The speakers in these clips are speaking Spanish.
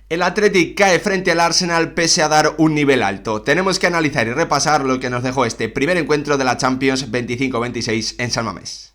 El Athletic cae frente al Arsenal pese a dar un nivel alto. Tenemos que analizar y repasar lo que nos dejó este primer encuentro de la Champions 25-26 en San Mamés.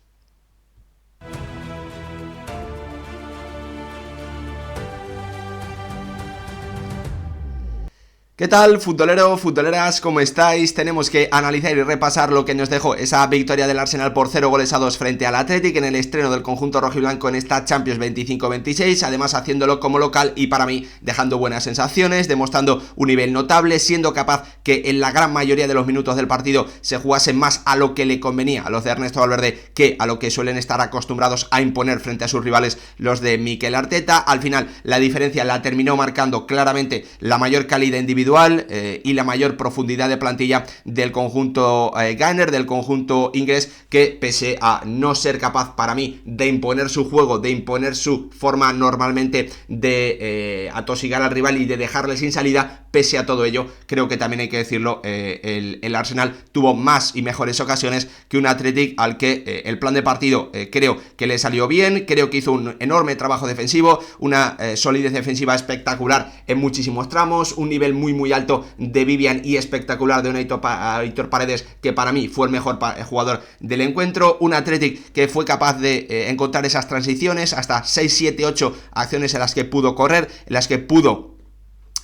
¿Qué tal, futbolero, futboleras? ¿Cómo estáis? Tenemos que analizar y repasar lo que nos dejó esa victoria del Arsenal por 0-2 frente al Athletic en el estreno del conjunto rojiblanco en esta Champions 25-26, además haciéndolo como local y para mí dejando buenas sensaciones, demostrando un nivel notable, siendo capaz que en la gran mayoría de los minutos del partido se jugase más a lo que le convenía a los de Ernesto Valverde que a lo que suelen estar acostumbrados a imponer frente a sus rivales los de Mikel Arteta. Al final la diferencia la terminó marcando claramente la mayor calidad individual y la mayor profundidad de plantilla del conjunto Gunner, del conjunto inglés, que pese a no ser capaz para mí de imponer su juego, de imponer su forma normalmente de atosigar al rival y de dejarle sin salida, pese a todo ello, creo que también hay que decirlo, el Arsenal tuvo más y mejores ocasiones que un Athletic al que el plan de partido creo que le salió bien, creo que hizo un enorme trabajo defensivo, una solidez defensiva espectacular en muchísimos tramos, un nivel muy alto de Vivian y espectacular de un Aitor Paredes, que para mí fue el mejor jugador del encuentro, un Athletic que fue capaz de encontrar esas transiciones, hasta 6, 7, 8 acciones en las que pudo correr, en las que pudo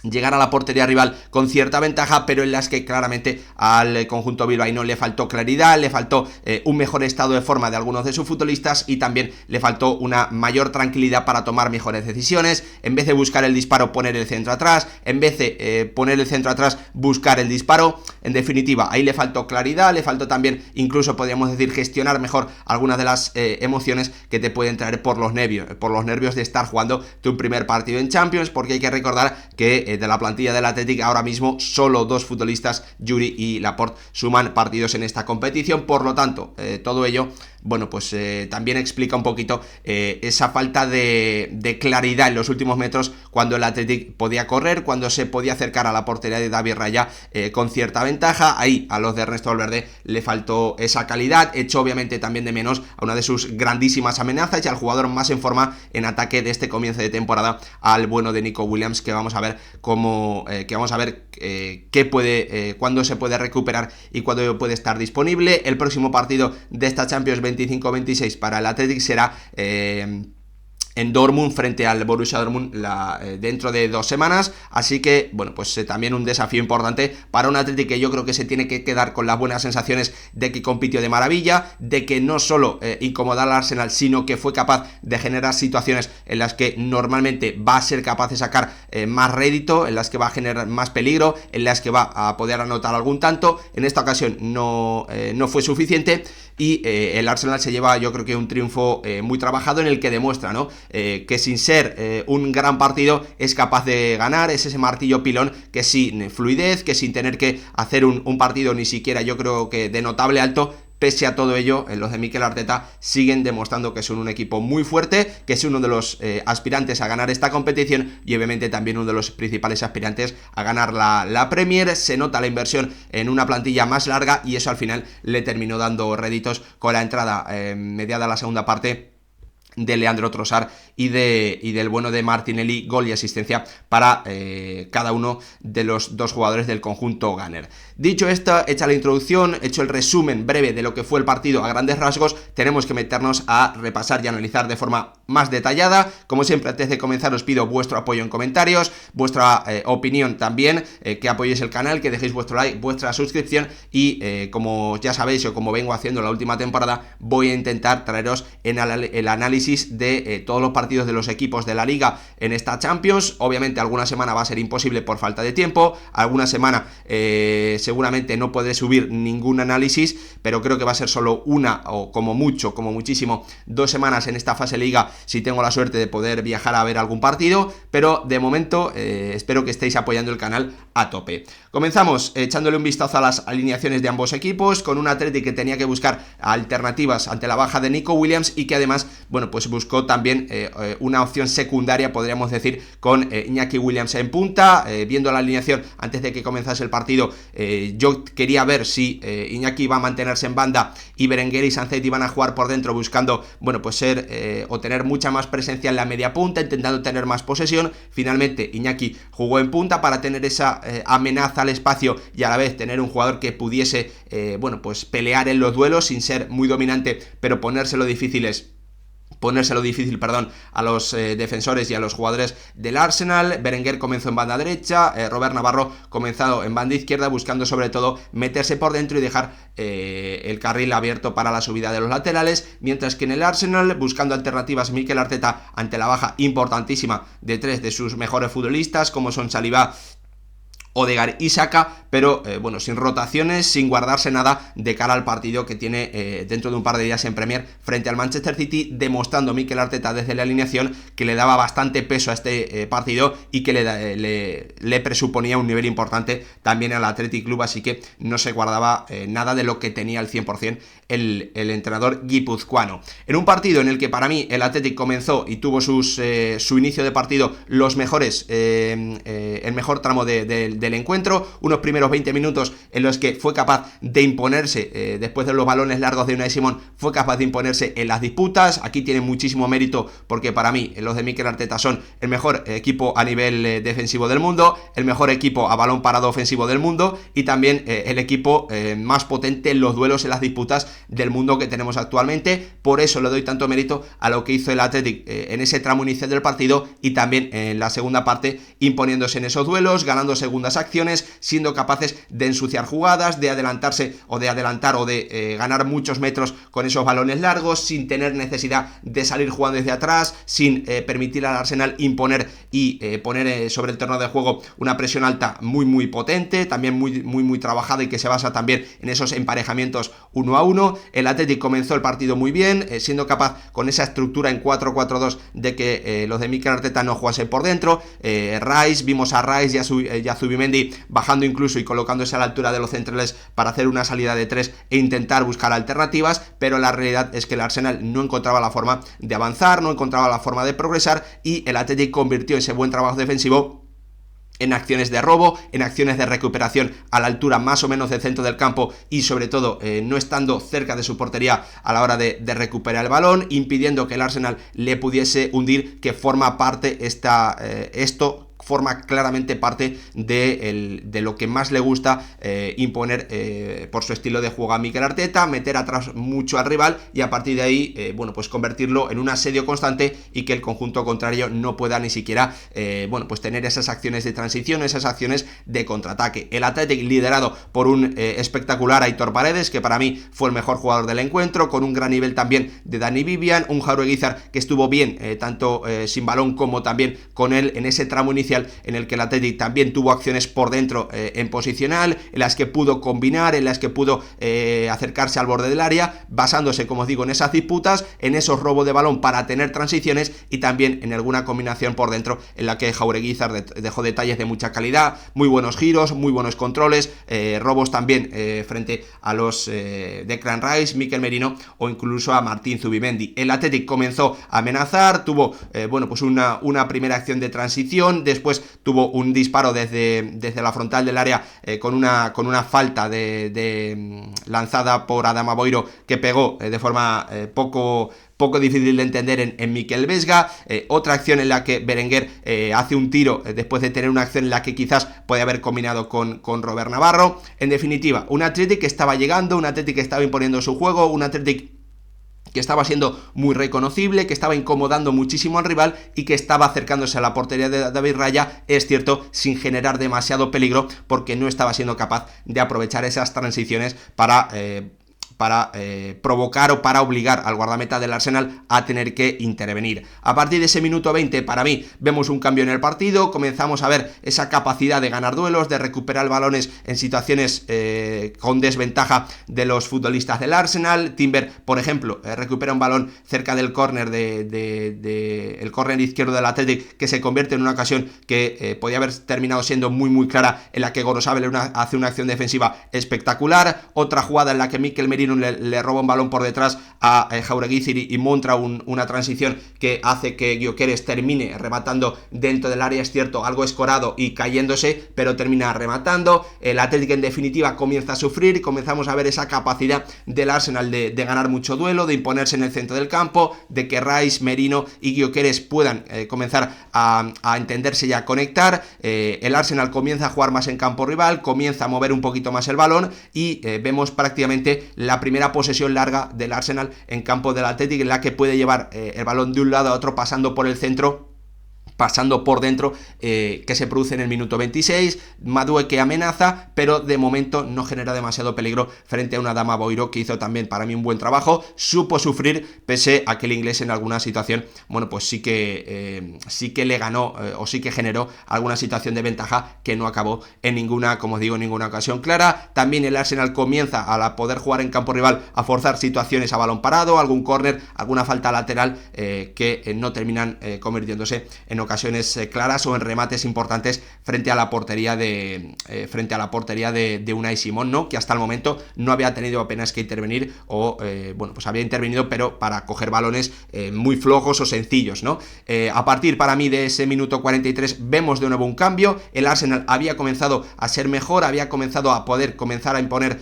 llegar a la portería rival con cierta ventaja, pero en las que claramente al conjunto bilbaíno le faltó claridad, le faltó un mejor estado de forma de algunos de sus futbolistas y también le faltó una mayor tranquilidad para tomar mejores decisiones. En vez de buscar el disparo, poner el centro atrás, en vez de poner el centro atrás, buscar el disparo. En definitiva, ahí le faltó claridad, le faltó también, incluso podríamos decir, gestionar mejor algunas de las emociones que te pueden traer por los nervios de estar jugando tu primer partido en Champions, porque hay que recordar que de la plantilla del Athletic ahora mismo solo dos futbolistas, Yuri y Laporte, suman partidos en esta competición. Por lo tanto, todo ello, bueno, pues también explica un poquito esa falta de claridad en los últimos metros cuando el Athletic podía correr, cuando se podía acercar a la portería de David Raya con cierta ventaja. Ahí a los de Ernesto Valverde le faltó esa calidad, echó obviamente también de menos a una de sus grandísimas amenazas y al jugador más en forma en ataque de este comienzo de temporada, al bueno de Nico Williams, que vamos a ver qué puede, cuándo se puede recuperar y cuándo puede estar disponible. El próximo partido de esta Champions 25-26 para el Athletic será en Dortmund frente al Borussia Dortmund dentro de 2 semanas, así que bueno, pues también un desafío importante para un Athletic que yo creo que se tiene que quedar con las buenas sensaciones de que compitió de maravilla, de que no solo incomodar al Arsenal, sino que fue capaz de generar situaciones en las que normalmente va a ser capaz de sacar más rédito, en las que va a generar más peligro, en las que va a poder anotar algún tanto. En esta ocasión no fue suficiente y el Arsenal se lleva, yo creo que un triunfo muy trabajado, en el que demuestra, ¿no?, que sin ser un gran partido es capaz de ganar. Es ese martillo pilón que sin fluidez, que sin tener que hacer un partido ni siquiera, yo creo que de notable alto. Pese a todo ello, los de Mikel Arteta siguen demostrando que son un equipo muy fuerte, que es uno de los aspirantes a ganar esta competición y obviamente también uno de los principales aspirantes a ganar la Premier. Se nota la inversión en una plantilla más larga y eso al final le terminó dando réditos con la entrada mediada a la segunda parte de Leandro Trossard y del bueno de Martinelli, gol y asistencia para cada uno de los dos jugadores del conjunto Gunner. Dicho esto, hecha la introducción, hecho el resumen breve de lo que fue el partido a grandes rasgos, tenemos que meternos a repasar y analizar de forma más detallada. Como siempre, antes de comenzar os pido vuestro apoyo en comentarios, vuestra opinión también, que apoyéis el canal, que dejéis vuestro like, vuestra suscripción y como ya sabéis o como vengo haciendo la última temporada, voy a intentar traeros el análisis de todos los partidos de los equipos de la liga en esta Champions. Obviamente alguna semana va a ser imposible por falta de tiempo, alguna semana seguramente no podré subir ningún análisis, pero creo que va a ser solo una o como mucho, como muchísimo 2 semanas en esta fase liga, si tengo la suerte de poder viajar a ver algún partido, pero de momento espero que estéis apoyando el canal a tope. Comenzamos echándole un vistazo a las alineaciones de ambos equipos, con un Athletic que tenía que buscar alternativas ante la baja de Nico Williams y que además, bueno, pues pues buscó también una opción secundaria, podríamos decir, con Iñaki Williams en punta. Viendo la alineación antes de que comenzase el partido, yo quería ver si Iñaki iba a mantenerse en banda y Berenguer y Sancet iban a jugar por dentro buscando, bueno, pues ser o tener mucha más presencia en la media punta, intentando tener más posesión. Finalmente Iñaki jugó en punta para tener esa amenaza al espacio y a la vez tener un jugador que pudiese, bueno, pues pelear en los duelos sin ser muy dominante, pero ponérselo difícil, a los defensores y a los jugadores del Arsenal. Berenguer comenzó en banda derecha, Robert Navarro comenzado en banda izquierda, buscando sobre todo meterse por dentro y dejar el carril abierto para la subida de los laterales, mientras que en el Arsenal, buscando alternativas, Mikel Arteta, ante la baja importantísima de 3 de sus mejores futbolistas, como son Saliba, Odegaard y Saka, pero bueno, sin rotaciones, sin guardarse nada de cara al partido que tiene dentro de un par de días en Premier frente al Manchester City, demostrando Mikel Arteta desde la alineación que le daba bastante peso a este partido y que le presuponía un nivel importante también al Athletic Club, así que no se guardaba nada de lo que tenía al 100% el entrenador guipuzcoano. En un partido en el que para mí el Athletic comenzó y tuvo su inicio de partido los mejores, el mejor tramo del encuentro, unos primeros 20 minutos en los que fue capaz de imponerse, después de los balones largos de Unai Simón, fue capaz de imponerse en las disputas. Aquí tiene muchísimo mérito porque para mí los de Mikel Arteta son el mejor equipo a nivel defensivo del mundo, el mejor equipo a balón parado ofensivo del mundo y también el equipo más potente en los duelos, en las disputas del mundo que tenemos actualmente. Por eso le doy tanto mérito a lo que hizo el Athletic en ese tramo inicial del partido y también en la segunda parte, imponiéndose en esos duelos, ganando segundas acciones, siendo capaces de ensuciar jugadas, de adelantarse o de adelantar o de ganar muchos metros con esos balones largos, sin tener necesidad de salir jugando desde atrás, sin permitir al Arsenal imponer y poner sobre el terreno de juego una presión alta muy potente, también muy trabajada y que se basa también en esos emparejamientos 1 a 1. El Athletic comenzó el partido muy bien, siendo capaz con esa estructura en 4-4-2 de que los de Mikel Arteta no jugasen por dentro. Vimos a Rice y a Zubimendi bajando incluso y colocándose a la altura de los centrales para hacer una salida de 3 e intentar buscar alternativas, pero la realidad es que el Arsenal no encontraba la forma de avanzar, no encontraba la forma de progresar y el Athletic convirtió ese buen trabajo defensivo en acciones de robo, en acciones de recuperación a la altura más o menos del centro del campo y sobre todo no estando cerca de su portería a la hora de recuperar el balón, impidiendo que el Arsenal le pudiese hundir, que forma parte forma claramente parte de lo que más le gusta imponer por su estilo de juego a Mikel Arteta, meter atrás mucho al rival y a partir de ahí, bueno, pues convertirlo en un asedio constante y que el conjunto contrario no pueda ni siquiera, bueno, pues tener esas acciones de transición, esas acciones de contraataque. El Athletic liderado por un espectacular Aitor Paredes, que para mí fue el mejor jugador del encuentro, con un gran nivel también de Dani Vivian, un Jauregui que estuvo bien, tanto sin balón como también con él en ese tramo inicial en el que el Athletic también tuvo acciones por dentro en posicional, en las que pudo combinar, en las que pudo acercarse al borde del área, basándose, como os digo, en esas disputas, en esos robos de balón para tener transiciones y también en alguna combinación por dentro en la que Jauregui dejó detalles de mucha calidad, muy buenos giros, muy buenos controles, robos también frente a los Declan Rice, Mikel Merino o incluso a Martín Zubimendi. El Athletic comenzó a amenazar, tuvo bueno, pues una primera acción de transición, después tuvo un disparo desde la frontal del área con una falta lanzada por Adama Boiro que pegó de forma poco difícil de entender en Mikel Vesga. Otra acción en la que Berenguer hace un tiro después de tener una acción en la que quizás puede haber combinado con Robert Navarro. En definitiva, un Athletic que estaba llegando, un Athletic que estaba imponiendo su juego, un Athletic que estaba siendo muy reconocible, que estaba incomodando muchísimo al rival y que estaba acercándose a la portería de David Raya, es cierto, sin generar demasiado peligro, porque no estaba siendo capaz de aprovechar esas transiciones para provocar o para obligar al guardameta del Arsenal a tener que intervenir. A partir de ese minuto 20, para mí, vemos un cambio en el partido, comenzamos a ver esa capacidad de ganar duelos, de recuperar balones en situaciones con desventaja de los futbolistas del Arsenal. Timber, por ejemplo, recupera un balón cerca del córner el córner izquierdo del Athletic, que se convierte en una ocasión que podía haber terminado siendo muy clara, en la que Gorosabel hace una acción defensiva espectacular. Otra jugada en la que Mikel Merino Merino le roba un balón por detrás a Jaureguizir y monta una transición que hace que Gyökeres termine rematando dentro del área, es cierto, algo escorado y cayéndose, pero termina rematando. El Athletic en definitiva comienza a sufrir y comenzamos a ver esa capacidad del Arsenal de ganar mucho duelo, de imponerse en el centro del campo, de que Rice, Merino y Gyökeres puedan comenzar a entenderse y a conectar. El Arsenal comienza a jugar más en campo rival, comienza a mover un poquito más el balón y vemos prácticamente la primera posesión larga del Arsenal en campo del Athletic, en la que puede llevar el balón de un lado a otro pasando por el centro, pasando por dentro, que se produce en el minuto 26, Madueke amenaza, pero de momento no genera demasiado peligro frente a una Adama Boiro que hizo también para mí un buen trabajo, supo sufrir pese a que el inglés en alguna situación, bueno, pues sí que le ganó o sí que generó alguna situación de ventaja que no acabó en ninguna, como digo, en ninguna ocasión clara. También el Arsenal comienza a poder jugar en campo rival, a forzar situaciones a balón parado, algún córner, alguna falta lateral que no terminan convirtiéndose en ocasiones claras o en remates importantes frente a la portería de Unai Simón, ¿no? Que hasta el momento no había tenido apenas que intervenir o bueno, pues había intervenido pero para coger balones muy flojos o sencillos, ¿no? A partir para mí de ese minuto 43 vemos de nuevo un cambio. El Arsenal había comenzado a ser mejor, había comenzado a poder comenzar a imponer,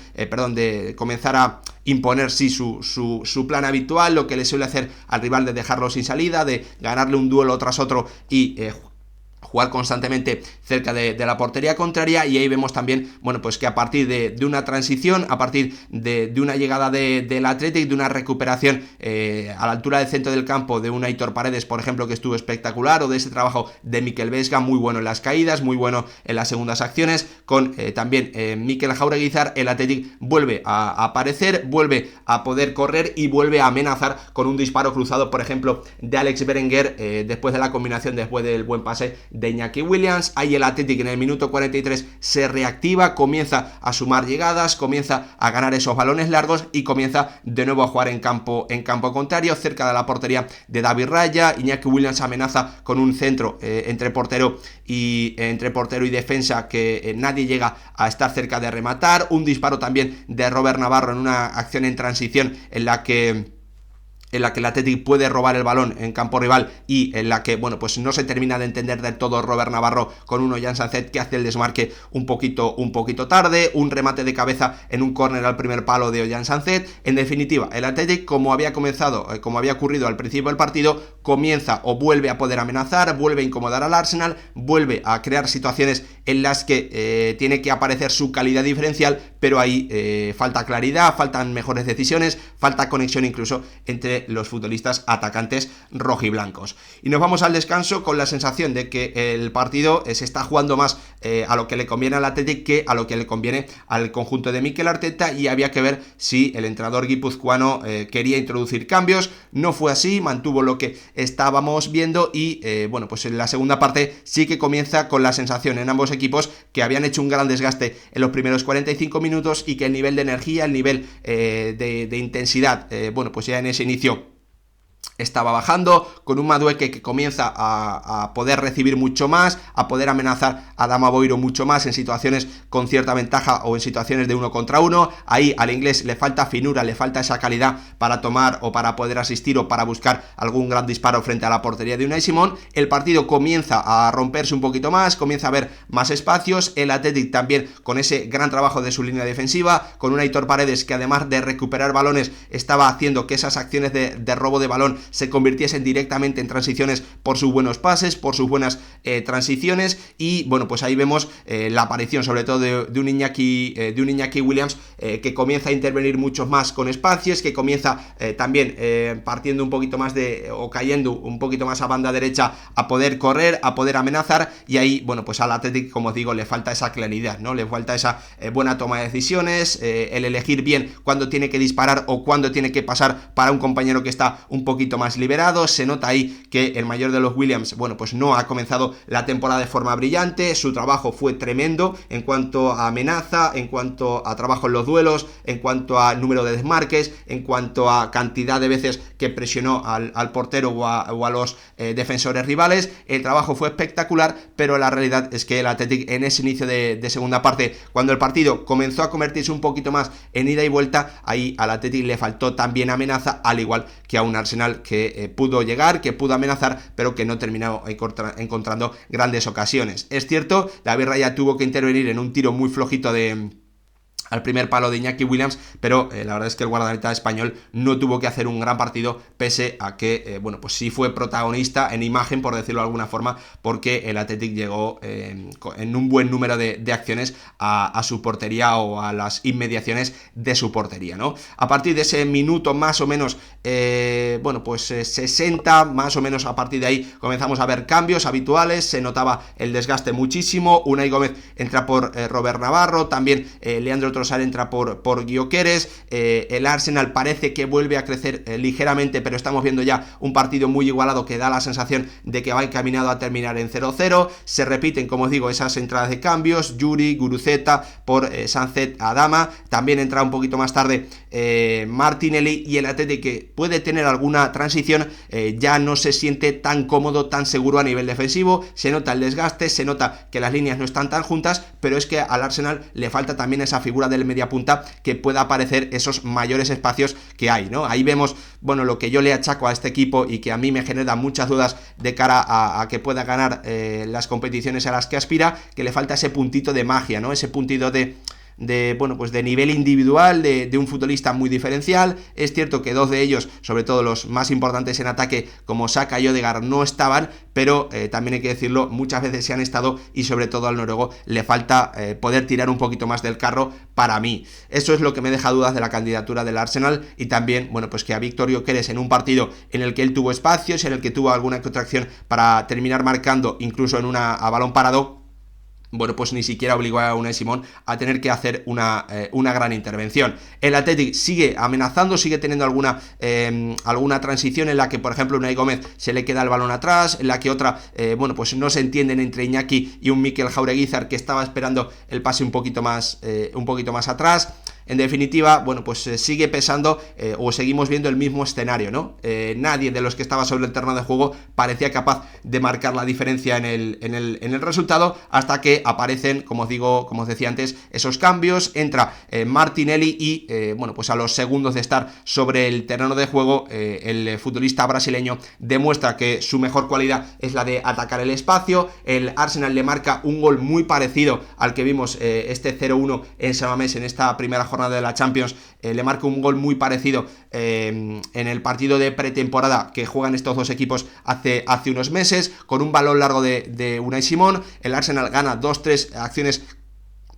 imponer sí su plan habitual, lo que le suele hacer al rival de dejarlo sin salida, de ganarle un duelo tras otro y jugar constantemente cerca de la portería contraria. Y ahí vemos también, bueno, pues que a partir de una transición, a partir de una llegada del Athletic, de una recuperación a la altura del centro del campo de un Aitor Paredes, por ejemplo, que estuvo espectacular, o de ese trabajo de Mikel Vesga, muy bueno en las caídas, muy bueno en las segundas acciones, con también Mikel Jaureguizar, el Athletic vuelve a aparecer, vuelve a poder correr y vuelve a amenazar con un disparo cruzado, por ejemplo, de Alex Berenguer, después de la combinación, después del buen pase de Iñaki Williams. Ahí el Athletic en el minuto 43 se reactiva, comienza a sumar llegadas, comienza a ganar esos balones largos y comienza de nuevo a jugar en campo contrario, cerca de la portería de David Raya. Iñaki Williams amenaza con un centro entre portero y defensa que nadie llega a estar cerca de rematar. Un disparo también de Robert Navarro en una acción en transición en la que el Athletic puede robar el balón en campo rival y en la que, bueno, pues no se termina de entender del todo Robert Navarro con un Ollán Sánchez que hace el desmarque un poquito tarde, un remate de cabeza en un córner al primer palo de Ollán Sánchez. En definitiva, el Athletic, como había ocurrido al principio del partido, comienza o vuelve a poder amenazar, vuelve a incomodar al Arsenal, vuelve a crear situaciones en las que tiene que aparecer su calidad diferencial, pero ahí falta claridad, faltan mejores decisiones, falta conexión incluso entre los futbolistas atacantes rojiblancos. Y nos vamos al descanso con la sensación de que el partido se está jugando más a lo que le conviene al Athletic que a lo que le conviene al conjunto de Mikel Arteta, y había que ver si el entrenador guipuzcoano quería introducir cambios. No fue así, mantuvo lo que estábamos viendo y bueno, pues en la segunda parte sí que comienza con la sensación en ambos equipos que habían hecho un gran desgaste en los primeros 45 minutos y que el nivel de energía, el nivel de intensidad, bueno, pues ya en ese inicio estaba bajando, con un Madueke que comienza a poder recibir mucho más, a poder amenazar a Adama Boiro mucho más en situaciones con cierta ventaja o en situaciones de 1 contra 1. Ahí al inglés le falta finura, le falta esa calidad para tomar o para poder asistir o para buscar algún gran disparo frente a la portería de Unai Simón. El partido comienza a romperse un poquito más, comienza a haber más espacios. El Athletic también con ese gran trabajo de su línea defensiva, con un Aitor Paredes que además de recuperar balones estaba haciendo que esas acciones de robo de balón se convirtiesen directamente en transiciones por sus buenos pases, por sus buenas transiciones. Y bueno, pues ahí vemos la aparición sobre todo de un Iñaki Williams que comienza a intervenir mucho más con espacios, que comienza también partiendo un poquito más o cayendo un poquito más a banda derecha a poder correr, a poder amenazar. Y ahí, bueno, pues al Athletic, como os digo, le falta esa claridad, ¿no? Le falta esa buena toma de decisiones, el elegir bien cuándo tiene que disparar o cuándo tiene que pasar para un compañero que está un poquito poquito más liberado, se nota ahí que el mayor de los Williams, bueno, pues no ha comenzado la temporada de forma brillante, su trabajo fue tremendo en cuanto a amenaza, en cuanto a trabajo en los duelos, en cuanto a número de desmarques, en cuanto a cantidad de veces que presionó al portero o a los defensores rivales. El trabajo fue espectacular, pero la realidad es que el Athletic en ese inicio de segunda parte, cuando el partido comenzó a convertirse un poquito más en ida y vuelta, ahí al Athletic le faltó también amenaza, al igual que a un Arsenal que pudo llegar, que pudo amenazar, pero que no terminó encontrando grandes ocasiones. Es cierto, David Raya tuvo que intervenir en un tiro muy flojito al primer palo de Iñaki Williams, pero la verdad es que el guardameta español no tuvo que hacer un gran partido, pese a que, bueno, pues sí fue protagonista en imagen, por decirlo de alguna forma, porque el Athletic llegó en un buen número de acciones a su portería o a las inmediaciones de su portería, ¿no? A partir de ese minuto más o menos, bueno, pues 60, más o menos a partir de ahí comenzamos a ver cambios habituales, se notaba el desgaste muchísimo. Unai Gómez entra por Robert Navarro, también Leandro Trossard entra por Gyökeres, el Arsenal parece que vuelve a crecer ligeramente, pero estamos viendo ya un partido muy igualado que da la sensación de que va encaminado a terminar en 0-0, se repiten, como os digo, esas entradas de cambios, Yuri, Guruceta por Sunset Adama, también entra un poquito más tarde Martinelli, y el Athletic, que puede tener alguna transición, ya no se siente tan cómodo, tan seguro a nivel defensivo, se nota el desgaste, se nota que las líneas no están tan juntas, pero es que al Arsenal le falta también esa figura del mediapunta que pueda aparecer esos mayores espacios que hay, ¿no? Ahí vemos, bueno, lo que yo le achaco a este equipo y que a mí me genera muchas dudas de cara a que pueda ganar las competiciones a las que aspira, que le falta ese puntito de magia, ¿no? Ese puntito bueno, pues de nivel individual, de un futbolista muy diferencial. Es cierto que dos de ellos, sobre todo los más importantes en ataque, como Saka y Odegaard, no estaban, pero también hay que decirlo, muchas veces se han estado, y sobre todo al noruego le falta poder tirar un poquito más del carro para mí. Eso es lo que me deja dudas de la candidatura del Arsenal, y también, bueno, pues que a Víctor Gyökeres, en un partido en el que él tuvo espacios, en el que tuvo alguna contracción para terminar marcando, incluso a balón parado, bueno, pues ni siquiera obligó a Unai Simón a tener que hacer una gran intervención. El Athletic sigue amenazando, sigue teniendo alguna transición en la que, por ejemplo, Unai Gómez se le queda el balón atrás, en la que otra, bueno, pues no se entienden entre Iñaki y un Mikel Jaureguizar, que estaba esperando el pase un poquito más atrás. En definitiva, bueno, pues sigue pesando o seguimos viendo el mismo escenario, ¿no? Nadie de los que estaba sobre el terreno de juego parecía capaz de marcar la diferencia en el resultado, hasta que aparecen, como os decía antes, esos cambios. Entra Martinelli y, bueno, pues a los segundos de estar sobre el terreno de juego, el futbolista brasileño demuestra que su mejor cualidad es la de atacar el espacio. El Arsenal le marca un gol muy parecido al que vimos este 0-1 en San Mamés en esta primera jornada de la Champions, le marca un gol muy parecido en el partido de pretemporada que juegan estos dos equipos hace unos meses, con un balón largo de Unai Simón. El Arsenal gana 2-3 acciones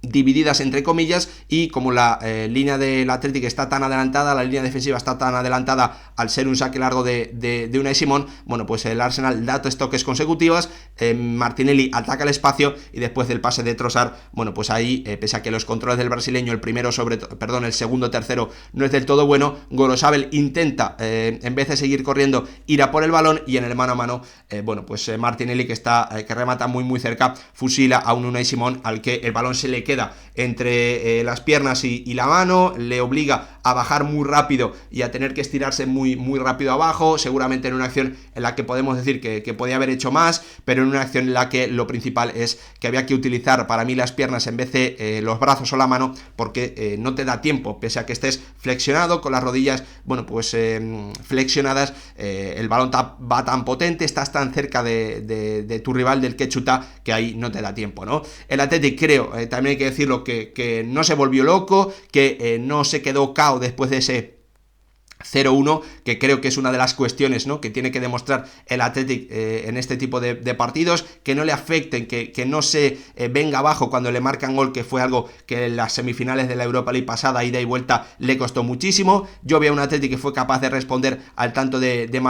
divididas entre comillas, y como la línea del Athletic está tan adelantada, la línea defensiva está tan adelantada al ser un saque largo de Unai Simón, bueno, pues el Arsenal da 3 toques consecutivos, Martinelli ataca el espacio, y después del pase de Trossard, bueno, pues ahí, pese a que los controles del brasileño, el segundo, tercero, no es del todo bueno, Gorosabel intenta, en vez de seguir corriendo, ir a por el balón, y en el mano a mano, bueno, pues Martinelli, que remata muy cerca, fusila a un Unai Simón, al que el balón se le queda entre las piernas y la mano, le obliga a bajar muy rápido y a tener que estirarse muy rápido abajo, seguramente en una acción en la que podemos decir que podía haber hecho más, pero en una acción en la que lo principal es que había que utilizar, para mí, las piernas en vez de los brazos o la mano, porque no te da tiempo, pese a que estés flexionado, con las rodillas, bueno, pues flexionadas, el balón va tan potente, estás tan cerca de tu rival, del que chuta, que ahí no te da tiempo, ¿no? El Athletic, creo, también hay que decirlo, que no se volvió loco, que no se quedó cao después de ese 0-1, que creo que es una de las cuestiones, ¿no?, que tiene que demostrar el Athletic en este tipo de partidos, que no le afecten, que no se venga abajo cuando le marcan gol, que fue algo que en las semifinales de la Europa League pasada, ida y vuelta, le costó muchísimo. Yo vi a un Athletic que fue capaz de responder al tanto de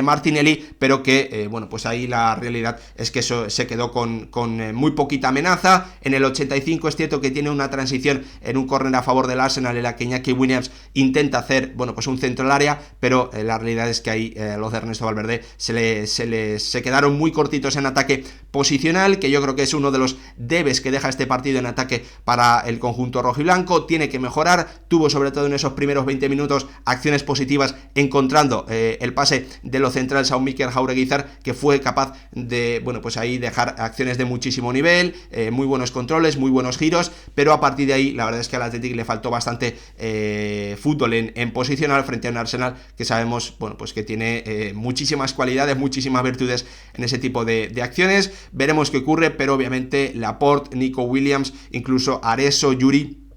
Martinelli, pero que, bueno, pues ahí la realidad es que eso se quedó con muy poquita amenaza. En el 85 es cierto que tiene una transición en un córner a favor del Arsenal, en la que Iñaki Williams intenta hacer hacer, bueno, pues un centro al área, pero la realidad es que ahí los de Ernesto Valverde se quedaron muy cortitos en ataque posicional, que yo creo que es uno de los debes que deja este partido en ataque para el conjunto rojo y blanco. Tiene que mejorar, tuvo sobre todo en esos primeros 20 minutos acciones positivas, encontrando el pase de los centrales a un Mikel Jaureguizar, que fue capaz de, bueno, pues ahí dejar acciones de muchísimo nivel, muy buenos controles, muy buenos giros, pero a partir de ahí la verdad es que al Athletic le faltó bastante fútbol en posicional frente a un Arsenal que sabemos, bueno, pues que tiene muchísimas cualidades, muchísimas virtudes en ese tipo de acciones. Veremos qué ocurre, pero obviamente Laporte, Nico Williams, incluso Areso, Yuri,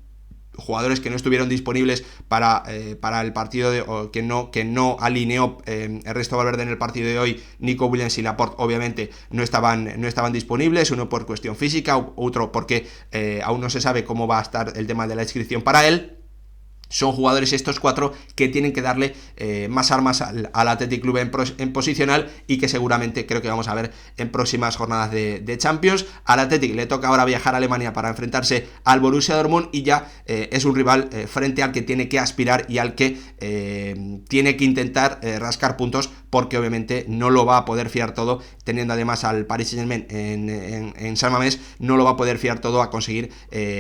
jugadores que no estuvieron disponibles para el partido o que no alineó Ernesto Valverde en el partido de hoy. Nico Williams y Laporte obviamente no estaban disponibles, uno por cuestión física, otro porque aún no se sabe cómo va a estar el tema de la inscripción para él. Son jugadores estos cuatro que tienen que darle más armas al Athletic Club en posicional, y que seguramente creo que vamos a ver en próximas jornadas de Champions. Al Athletic le toca ahora viajar a Alemania para enfrentarse al Borussia Dortmund, y ya es un rival frente al que tiene que aspirar y al que tiene que intentar rascar puntos, porque obviamente no lo va a poder fiar todo, teniendo además al Paris Saint-Germain en San Mamés, no lo va a poder fiar todo a conseguir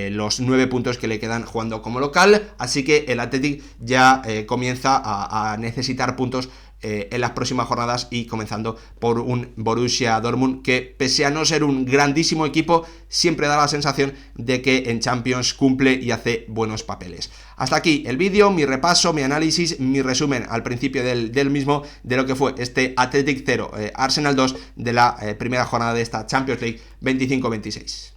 los 9 puntos que le quedan jugando como local. Así que el Athletic ya comienza a necesitar puntos en las próximas jornadas, y comenzando por un Borussia Dortmund que, pese a no ser un grandísimo equipo, siempre da la sensación de que en Champions cumple y hace buenos papeles. Hasta aquí el vídeo, mi repaso, mi análisis, mi resumen al principio del mismo, de lo que fue este Athletic 0, Arsenal 2 de la primera jornada de esta Champions League 25-26.